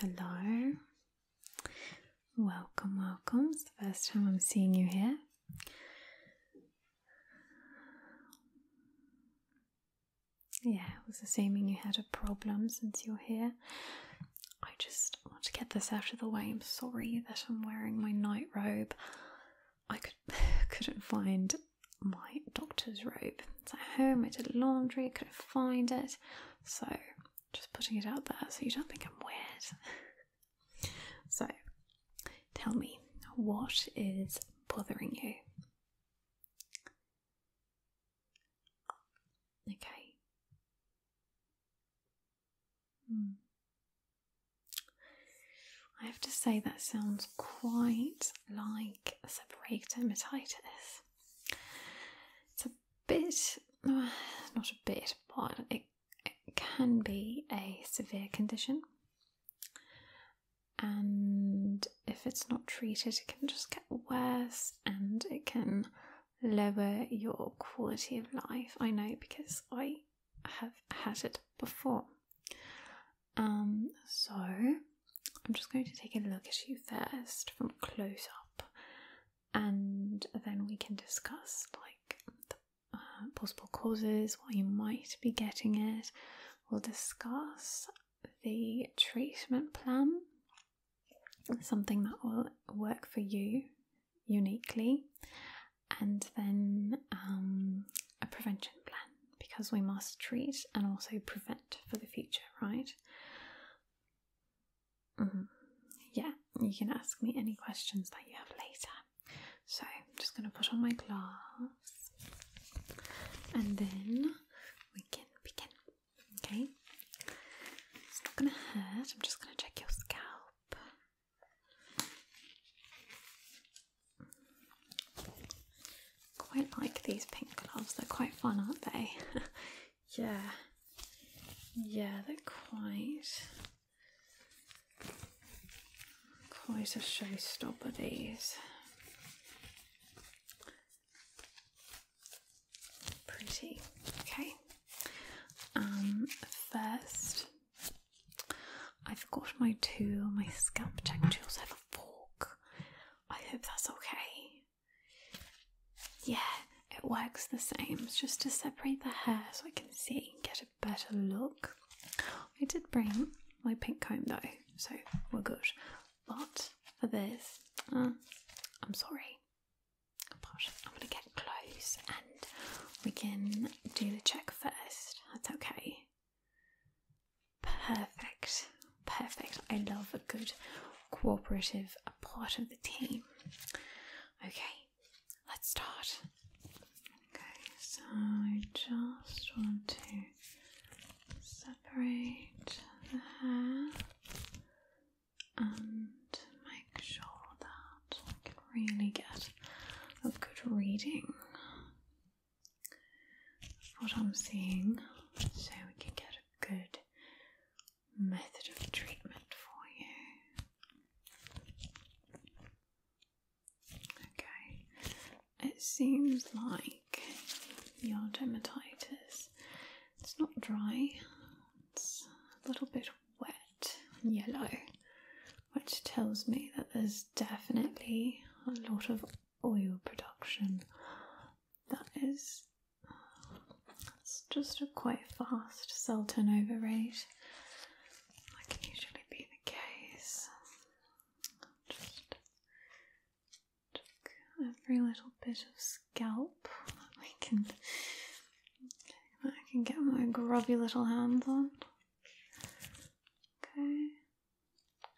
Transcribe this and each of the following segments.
Hello. Welcome, welcome. It's the first time I'm seeing you here. Yeah, I was assuming you had a problem since you're here. I just want to get this out of the way. I'm sorry that I'm wearing my night robe. I couldn't find my doctor's robe. It's at home. I did laundry, couldn't find it. So, just putting it out there so you don't think I'm weird. So, tell me, what is bothering you? Okay. I have to say that sounds quite like seborrheic dermatitis. It's a bit, not a bit, but it can be a severe condition. And if it's not treated, it can just get worse and it can lower your quality of life. I know because I have had it before. So I'm just going to take a look at you first from close up, and then we can discuss like the possible causes, why you might be getting it. We'll discuss the treatment plan, something that will work for you uniquely, and then a prevention plan, because we must treat and also prevent for the future, right? Yeah, you can ask me any questions that you have later. So I'm just going to put on my gloves and then we can begin. Okay, it's not going to hurt. I'm just going to check your scalp. Quite like these pink gloves. They're quite fun, aren't they? Yeah, they're quite a showstopper, these. Pretty. Okay. First, I forgot my tool, my scalp check tools. I have a fork. I hope that's okay. Yeah, it works the same. It's just to separate the hair so I can see and get a better look. I did bring my pink comb though, so we're good. But for this, I'm sorry, but I'm gonna get close and we can do the check first. That's okay. Perfect. I love a good cooperative part of the team. Okay, let's start. Okay, so I just want to separate the hair and make sure that I can really get a good reading of what I'm seeing, so we can get a good method of treatment for you. Okay, it seems like your dermatitis, it's not dry, it's a little bit wet and yellow, which tells me that there's definitely a lot of oil production. That is, it's just a quite fast cell turnover rate. That can usually be the case. Just took every little bit of scalp that I can get my grubby little hands on. Okay.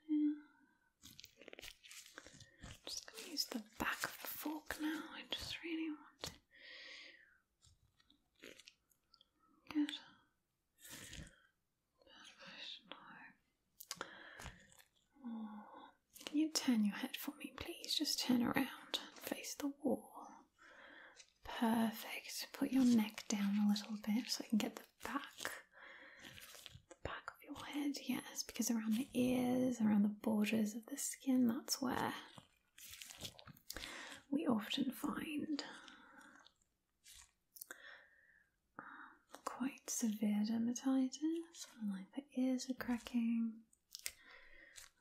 Yeah. I'm just going to use the back of the fork now. I just really want to get Can you turn your head for me, please? Just turn around, face the wall. Perfect. Put your neck down a little bit so I can get the back of your head. Yes, because around the ears, around the borders of the skin, that's where we often find quite severe dermatitis, like the ears are cracking.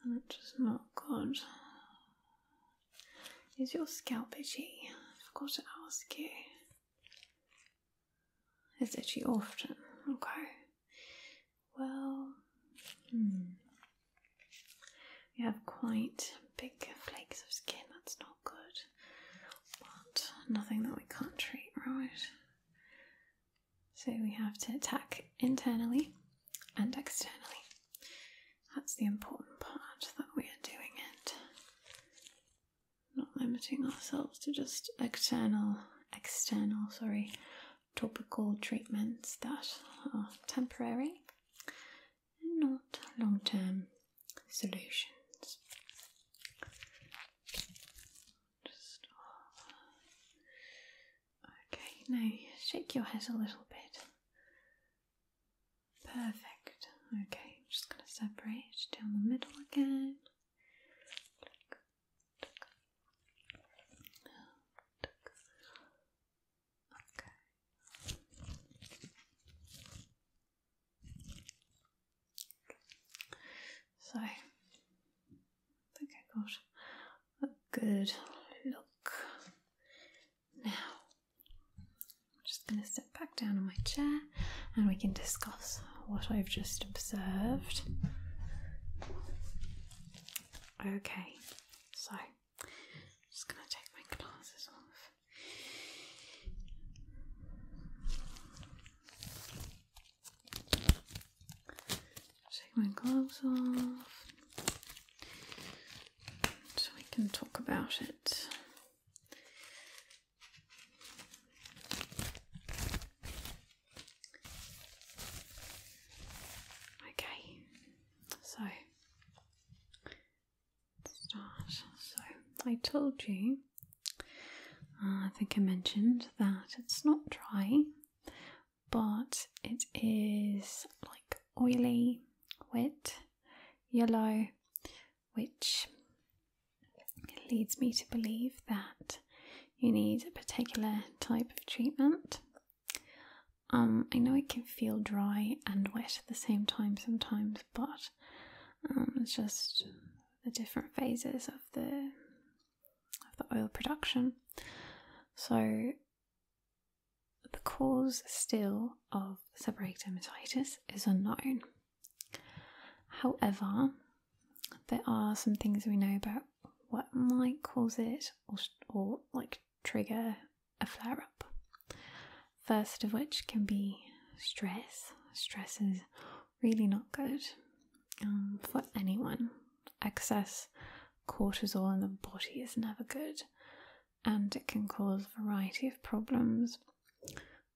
which is not good. Is your scalp itchy? I forgot to ask you. Is itchy often? Okay. Well, you have quite big flakes of skin. That's not good. But nothing that we can't treat, right? So we have to attack internally and externally. That's the important part that we are doing it. Not limiting ourselves to just external, topical treatments that are temporary and not long-term solutions. Okay, now shake your head a little bit. Perfect. Okay, I'm just going to separate down the middle again. So, I think I got a good look. Now, I'm just going to sit back down on my chair and we can discuss what I've just observed. Okay, so I'm just going to take my glasses off. Take my gloves off so we can talk about it. Okay, so let's start. So I told you, I think I mentioned that it's not dry, but it is like oily, wet, yellow, which leads me to believe that you need a particular type of treatment. I know it can feel dry and wet at the same time sometimes, but it's just the different phases of the oil production. So the cause still of seborrheic dermatitis is unknown. However, there are some things we know about what might cause it or like trigger a flare-up. First of which can be stress. Stress is really not good for anyone. Excess cortisol in the body is never good, and it can cause a variety of problems,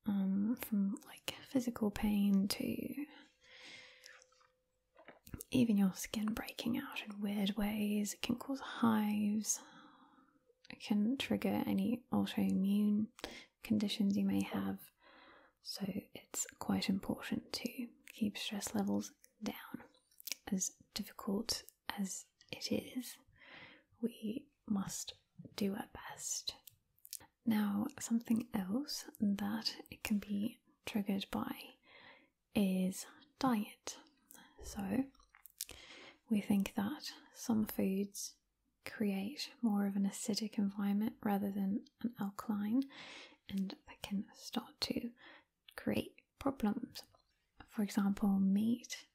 from like physical pain to even your skin breaking out in weird ways. It can cause hives. It can trigger any autoimmune conditions you may have. So it's quite important to keep stress levels down. As difficult as it is, we must do our best. Now, something else that it can be triggered by is diet. So we think that some foods create more of an acidic environment rather than an alkaline, and that can start to create problems. For example, meat,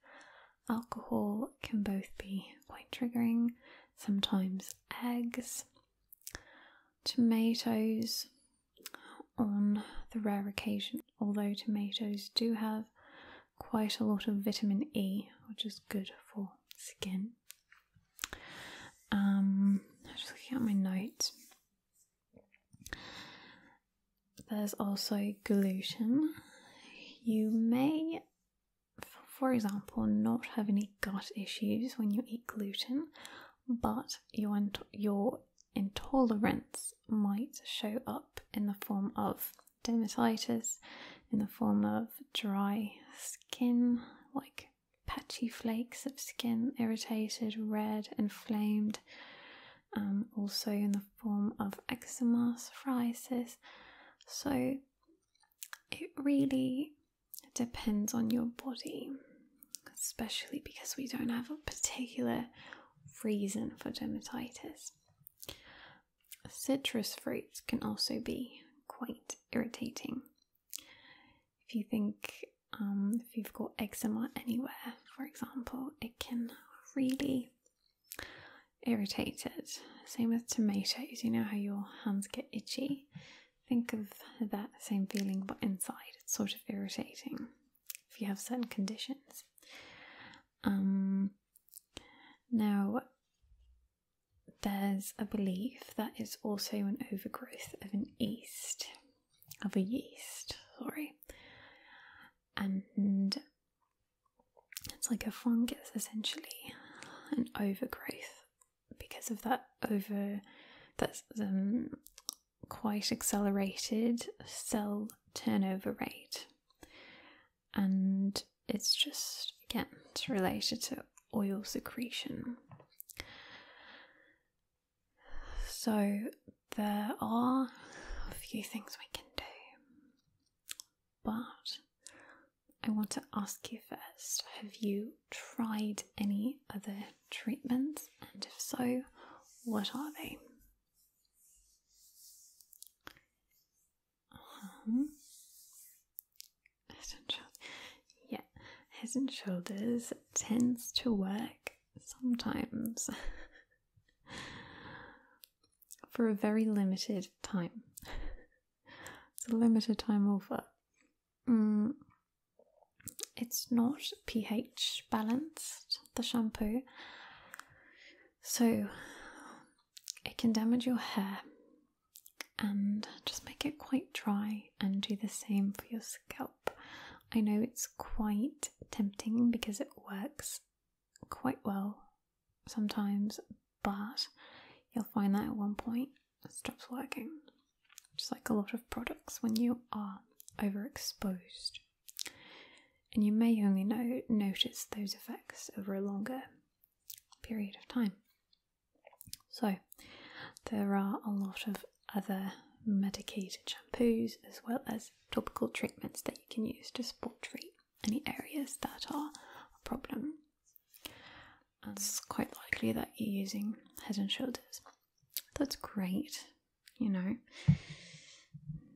alcohol can both be quite triggering, sometimes eggs, tomatoes on the rare occasion, although tomatoes do have quite a lot of vitamin E, which is good for skin. Just looking at my notes. There's also gluten. You may, for example, not have any gut issues when you eat gluten, but your intolerance might show up in the form of dermatitis, in the form of dry skin, like patchy flakes of skin, irritated, red, inflamed, also in the form of eczema, psoriasis. So it really depends on your body, especially because we don't have a particular reason for dermatitis. Citrus fruits can also be quite irritating. If you think if you've got eczema anywhere, for example, it can really irritate it. Same with tomatoes. You know how your hands get itchy? Think of that same feeling, but inside. It's sort of irritating if you have certain conditions. Now, there's a belief that it's also an overgrowth of a yeast, and it's like a fungus, essentially, an overgrowth, because of that's quite accelerated cell turnover rate, and it's just, again, it's related to oil secretion. So there are a few things we can do, but I want to ask you first, have you tried any other treatments, and if so, what are they? Head and Shoulders tends to work sometimes for a very limited time. It's a limited time offer. It's not pH balanced, the shampoo, so it can damage your hair and just make it quite dry, and do the same for your scalp. I know it's quite tempting because it works quite well sometimes, but you'll find that at one point it stops working. Just like a lot of products when you are overexposed. And you may only notice those effects over a longer period of time. So there are a lot of other medicated shampoos as well as topical treatments that you can use to spot treat any areas that are a problem. And it's quite likely that you're using Head and Shoulders. That's great, you know,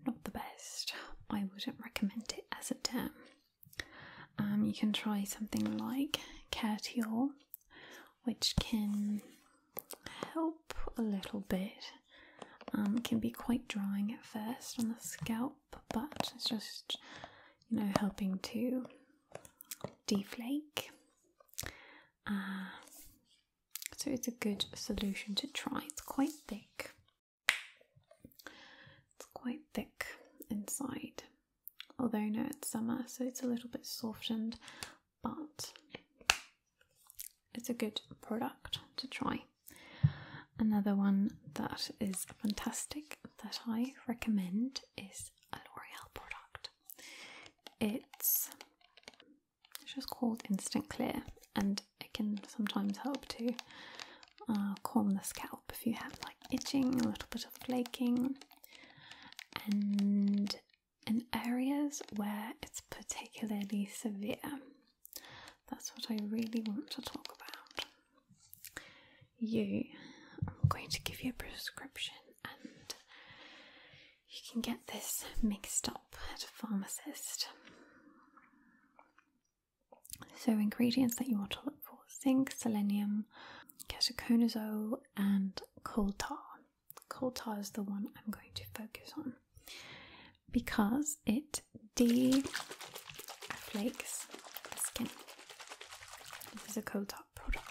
not the best. I wouldn't recommend it as a term. You can try something like Catiol, which can help a little bit. It can be quite drying at first on the scalp, but it's just, you know, helping to deflake. So it's a good solution to try. It's quite thick. It's quite thick inside. Although no, it's summer, so it's a little bit softened, but it's a good product to try. Another one that is fantastic that I recommend is a L'Oreal product. It's just called Instant Clear, and it can sometimes help to calm the scalp if you have like itching, a little bit of flaking, and in areas where it's particularly severe. That's what I really want to talk about. I'm going to give you a prescription, and you can get this mixed up at a pharmacist. So ingredients that you want to look for: zinc, selenium, ketoconazole, and coal tar. Coal tar is the one I'm going to focus on because it deflakes the skin. This is a coal tar product.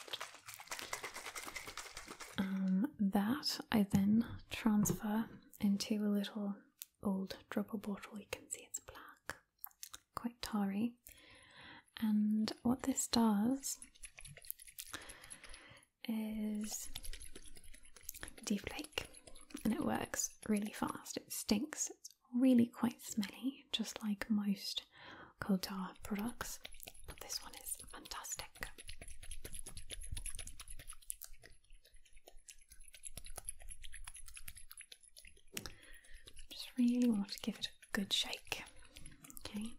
That I then transfer into a little old dropper bottle. You can see it's black, quite tarry. And what this does is deflake, and it works really fast. It stinks. It's really quite smelly, just like most coal tar products, but this one is fantastic. Just really want to give it a good shake. Okay.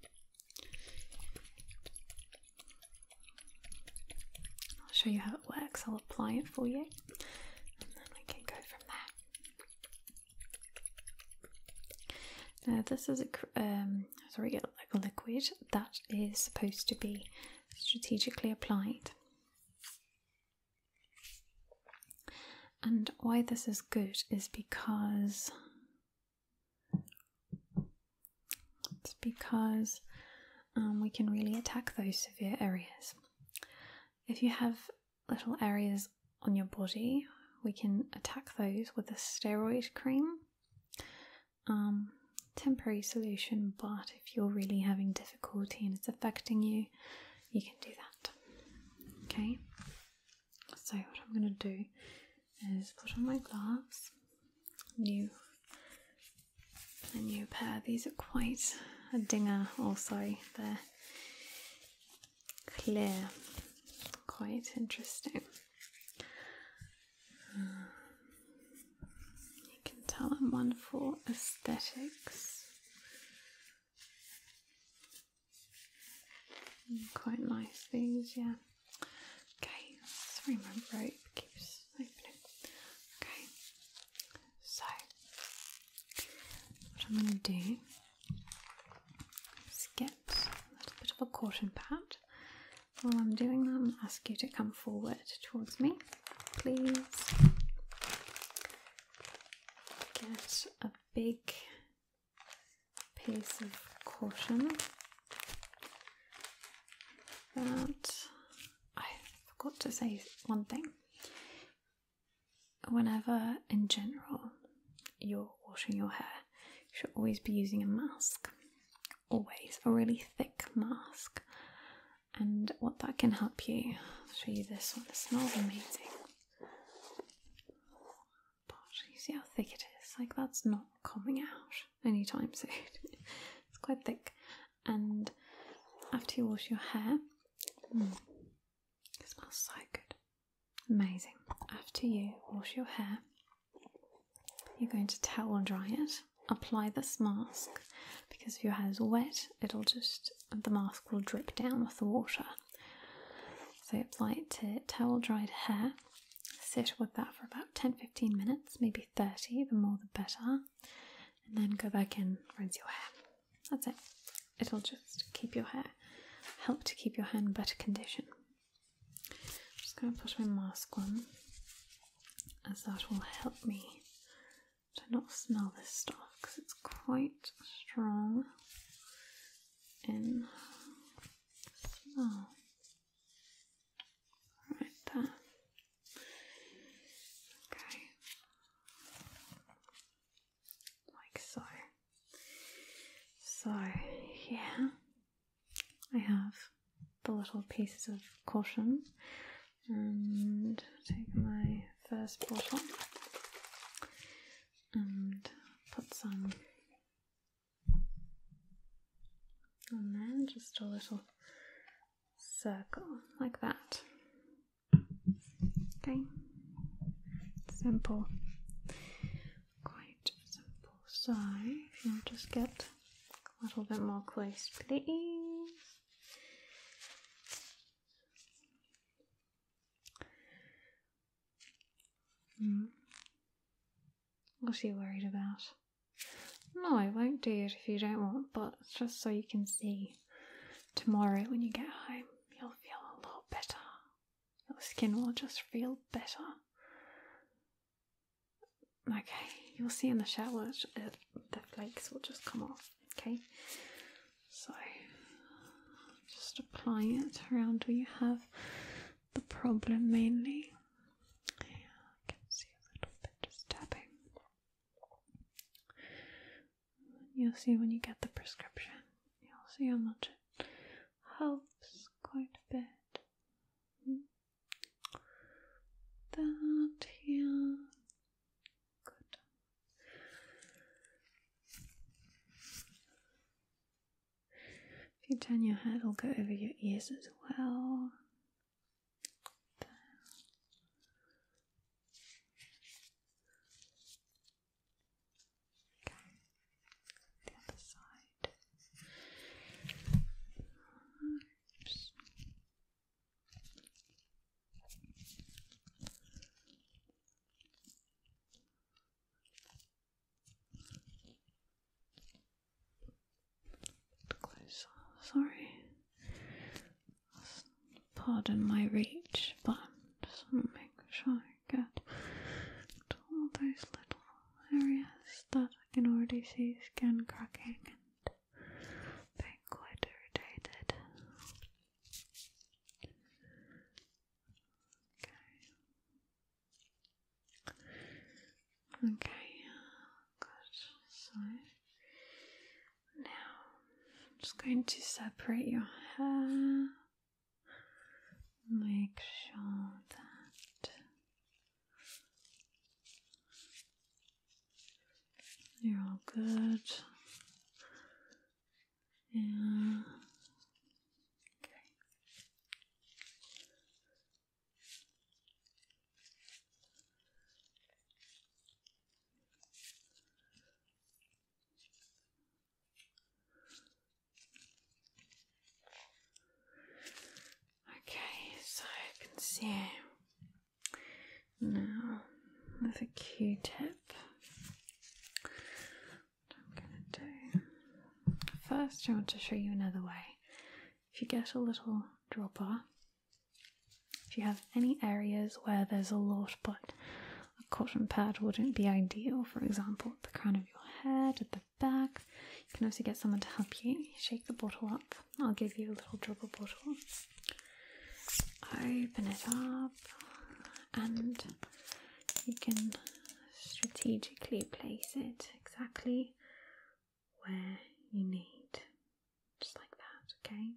show you how it works. I'll apply it for you, and then we can go from there. Now, this is like a liquid that is supposed to be strategically applied. And why this is good is because we can really attack those severe areas. If you have little areas on your body, we can attack those with a steroid cream. Temporary solution, but if you're really having difficulty and it's affecting you, you can do that. Okay, so what I'm going to do is put on my gloves. A new pair. These are quite a dinger also. They're clear, quite interesting. You can tell I'm one for aesthetics. Quite nice these, yeah. Okay, sorry my rope keeps opening. Okay, so what I'm going to do is get a little bit of a cotton pad. While I'm doing that, I'm going to ask you to come forward towards me, please. Get a big piece of cotton. But I forgot to say one thing. Whenever, in general, you're washing your hair, you should always be using a mask. Always. A really thick mask. And what that can help you, I'll show you this one. It smells amazing. But you see how thick it is? Like, that's not coming out anytime soon. It's quite thick. And after you wash your hair, it smells so good. Amazing. After you wash your hair, you're going to towel dry it. Apply this mask, because if your hair is wet, the mask will drip down with the water. So apply it to towel dried hair. Sit with that for about 10-15 minutes, maybe 30, the more the better. And then go back in, rinse your hair. That's it. It'll just help to keep your hair in better condition. I'm just going to put my mask on, as that will help me to not smell this stuff, because it's quite strong in smell. Right there. Okay. Like so. So here I have the little pieces of cotton, and take my first bottle and put some on there, just a little circle like that. Okay, simple, quite simple. So if you'll just get a little bit more close, please. What are you worried about? No, I won't do it if you don't want, but it's just so you can see tomorrow when you get home, you'll feel a lot better. Your skin will just feel better. Okay, you'll see in the shower, the flakes will just come off, okay? So, just apply it around where you have the problem mainly. You'll see when you get the prescription, you'll see how much it helps quite a bit. That here. Good. If you turn your head, it'll go over your ears as well. sorry. Pardon my reach, but I just want to make sure I get to all those little areas that I can already see skin cracking and being quite irritated. Okay, good. So now I'm just going to separate your hair. Make sure that you're all good. Yeah. Okay. Okay, so I can see now with a Q-tip. What I'm going to do first, I want to show you another way. If you get a little dropper, if you have any areas where there's a lot but a cotton pad wouldn't be ideal, for example at the crown of your head, at the back, you can also get someone to help you. Shake the bottle up. I'll give you a little dropper bottle. Open it up and you can strategically place it exactly where you need, just like that, okay?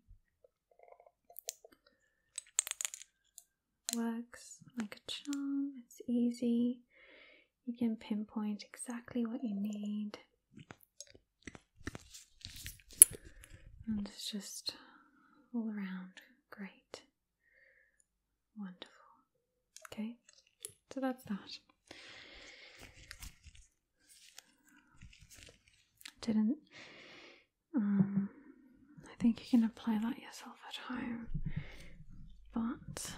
Works like a charm, it's easy, you can pinpoint exactly what you need, and it's just all around great. Wonderful. Okay, so that's that. I think you can apply that yourself at home, but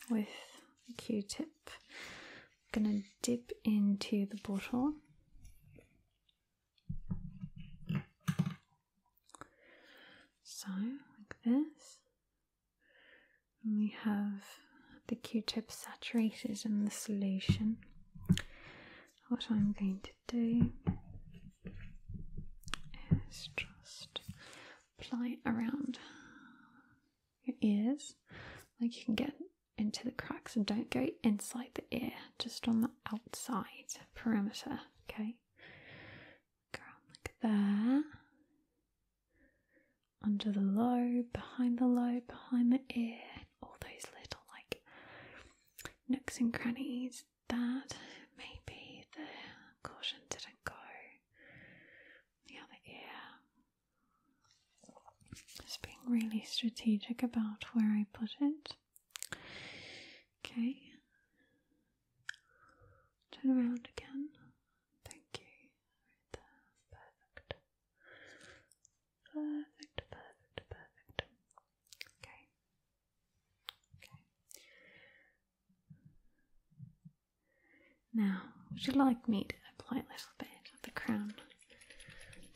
with the Q-tip, I'm going to dip into the bottle. So, like this. And we have the Q-tip saturated in the solution. What I'm going to do is just apply it around your ears, like you can get into the cracks, and don't go inside the ear, just on the outside perimeter, okay? Go around like there, under the lobe, behind the ear, all those little like nooks and crannies that maybe the caution didn't go the other ear. Just being really strategic about where I put it. Okay. Turn around again. Thank you. Right there. Perfect. Perfect, perfect, perfect. Okay. Okay. Now, would you like me to apply a little bit of the crown?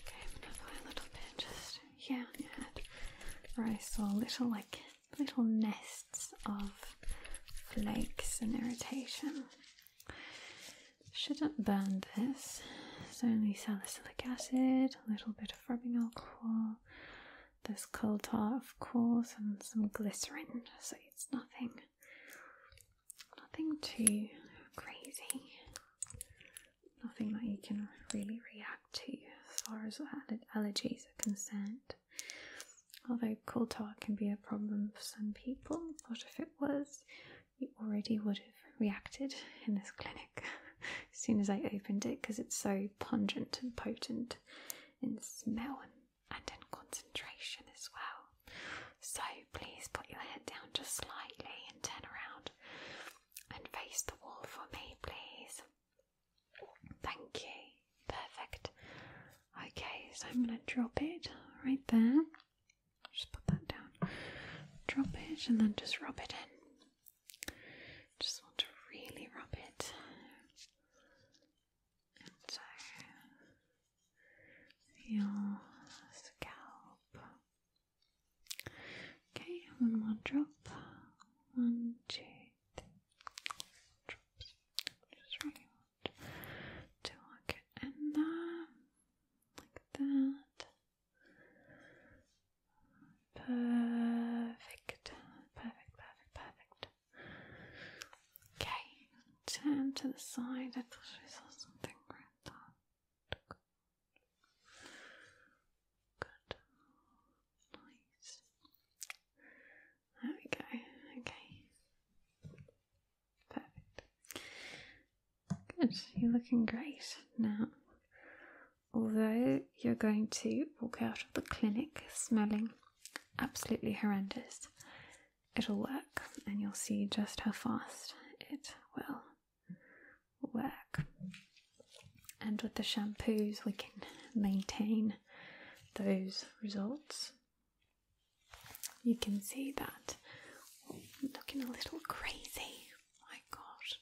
Okay, I'm gonna apply a little bit just here on your head, where I saw little nests of flakes and irritation. Shouldn't burn this. It's only salicylic acid, a little bit of rubbing alcohol, there's coal tar of course, and some glycerin, so it's nothing too crazy, nothing that you can really react to as far as allergies are concerned. Although coal tar can be a problem for some people, but if it was, you already would have reacted in this clinic as soon as I opened it, because it's so pungent and potent in smell and in concentration as well. So please put your head down just slightly and turn around and face the wall for me, please. Thank you. Perfect. Okay, so I'm going to drop it right there. Just put that down. Drop it and then just rub it in. Just want to really rub it. And so your scalp. drop. 1, 2, 3 drops. Just really want to work it in there, like that. Perfect. Okay, turn to the side. I thought I saw something right there. Good. Nice. There we go. Okay. Perfect. Good. You're looking great. Now, although you're going to walk out of the clinic smelling absolutely horrendous, it'll work, and you'll see just how fast it will work. And with the shampoos, we can maintain those results. You can see that looking a little crazy. My God,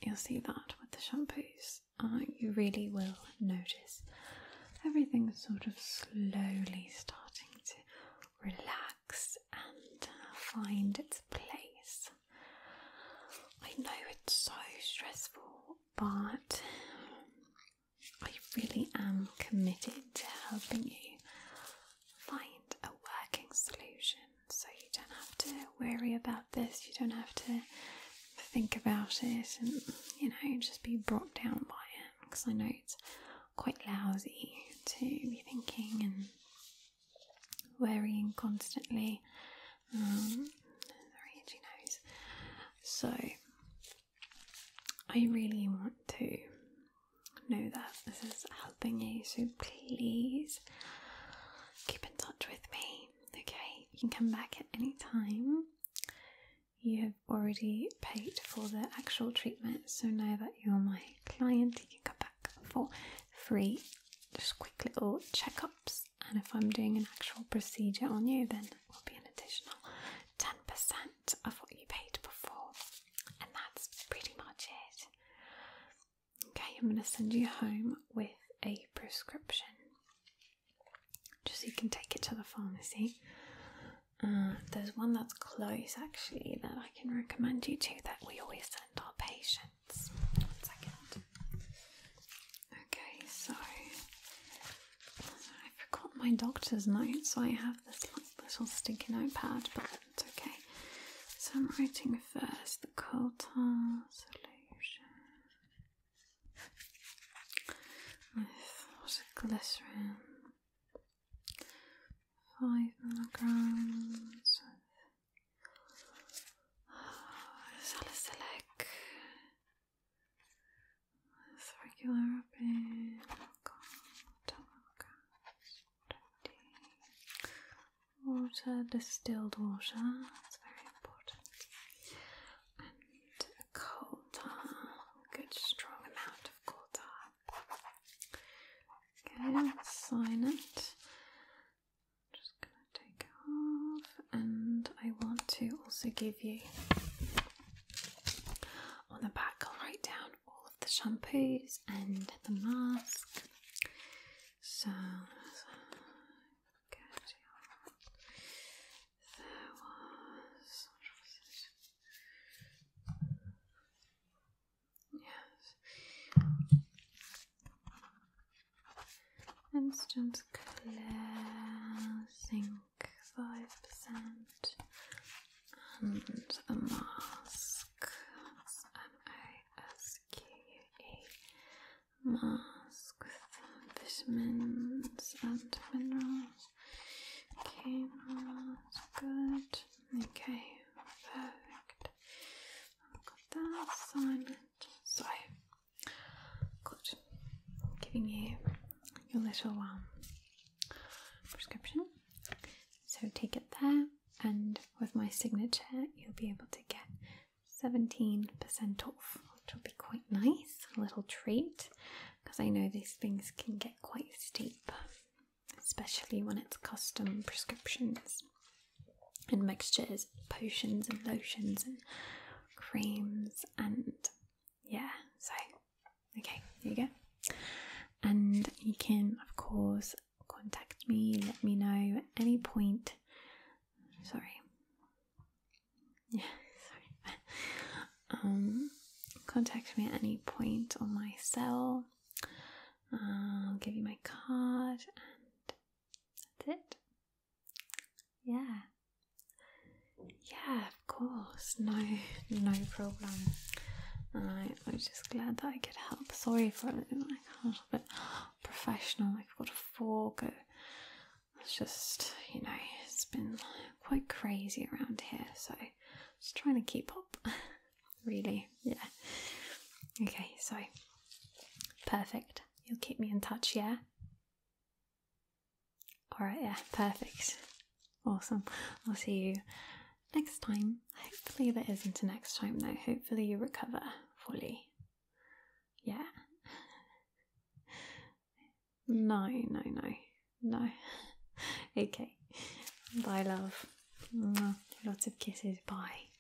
you'll see that with the shampoos. You really will notice everything's sort of slowly starting to relax and find its place. I know it's so stressful, but I really am committed to helping you find a working solution, so you don't have to worry about this, you don't have to think about it and, just be brought down by it, because I know it's quite lousy to be thinking and worrying constantly. The itchy nose. So I really want to know that this is helping you, so please keep in touch with me. Okay, you can come back at any time. You have already paid for the actual treatment, so now that you're my client, you can come back for free, just quick little checkups, and if I'm doing an actual procedure on you, then it will be an additional 10% of what you paid before, and that's pretty much it. Okay, I'm going to send you home with a prescription, just so you can take it to the pharmacy. There's one that's close actually that I can recommend you to, that we always send our patients. 1 second. Okay, so I forgot my doctor's note, so I have this little sticky notepad, but it's okay. So I'm writing first the coal tar solution with glycerin. 5 milligrams of salicylic with regular rubbing. 10 milligrams. Water, distilled water, that's very important. And coal tar, a good strong amount of coal tar. Okay, sign it. And I want to also give you, on the back I'll write down all of the shampoos and the mask. So there was, yes, instant clear zinc 5%, and a mask, that's MASQUE, mask with vitamins and minerals. Okay, that's good. Okay, perfect. I've got that, sign it. So, good. I'm giving you your little prescription. So take it there, and with my signature you'll be able to get 17% off, which will be quite nice, a little treat, because I know these things can get quite steep, especially when it's custom prescriptions and mixtures, potions and lotions and creams, and yeah, so okay, there you go. And you can of course contact me, let me know at any point Sorry. Yeah, sorry. Contact me at any point on my cell. I'll give you my card, and that's it. Yeah. Yeah, of course. No problem. I was just glad that I could help. Sorry for it. Like, a little bit professional. I've got a fork. It's just, it's been quite crazy around here, so just trying to keep up. Really, yeah. Okay, so perfect. You'll keep me in touch, yeah? Alright, yeah, perfect. Awesome. I'll see you next time. Hopefully there isn't a next time though. Hopefully you recover fully. Yeah. No. Okay. Bye, love. Lots of kisses. Bye.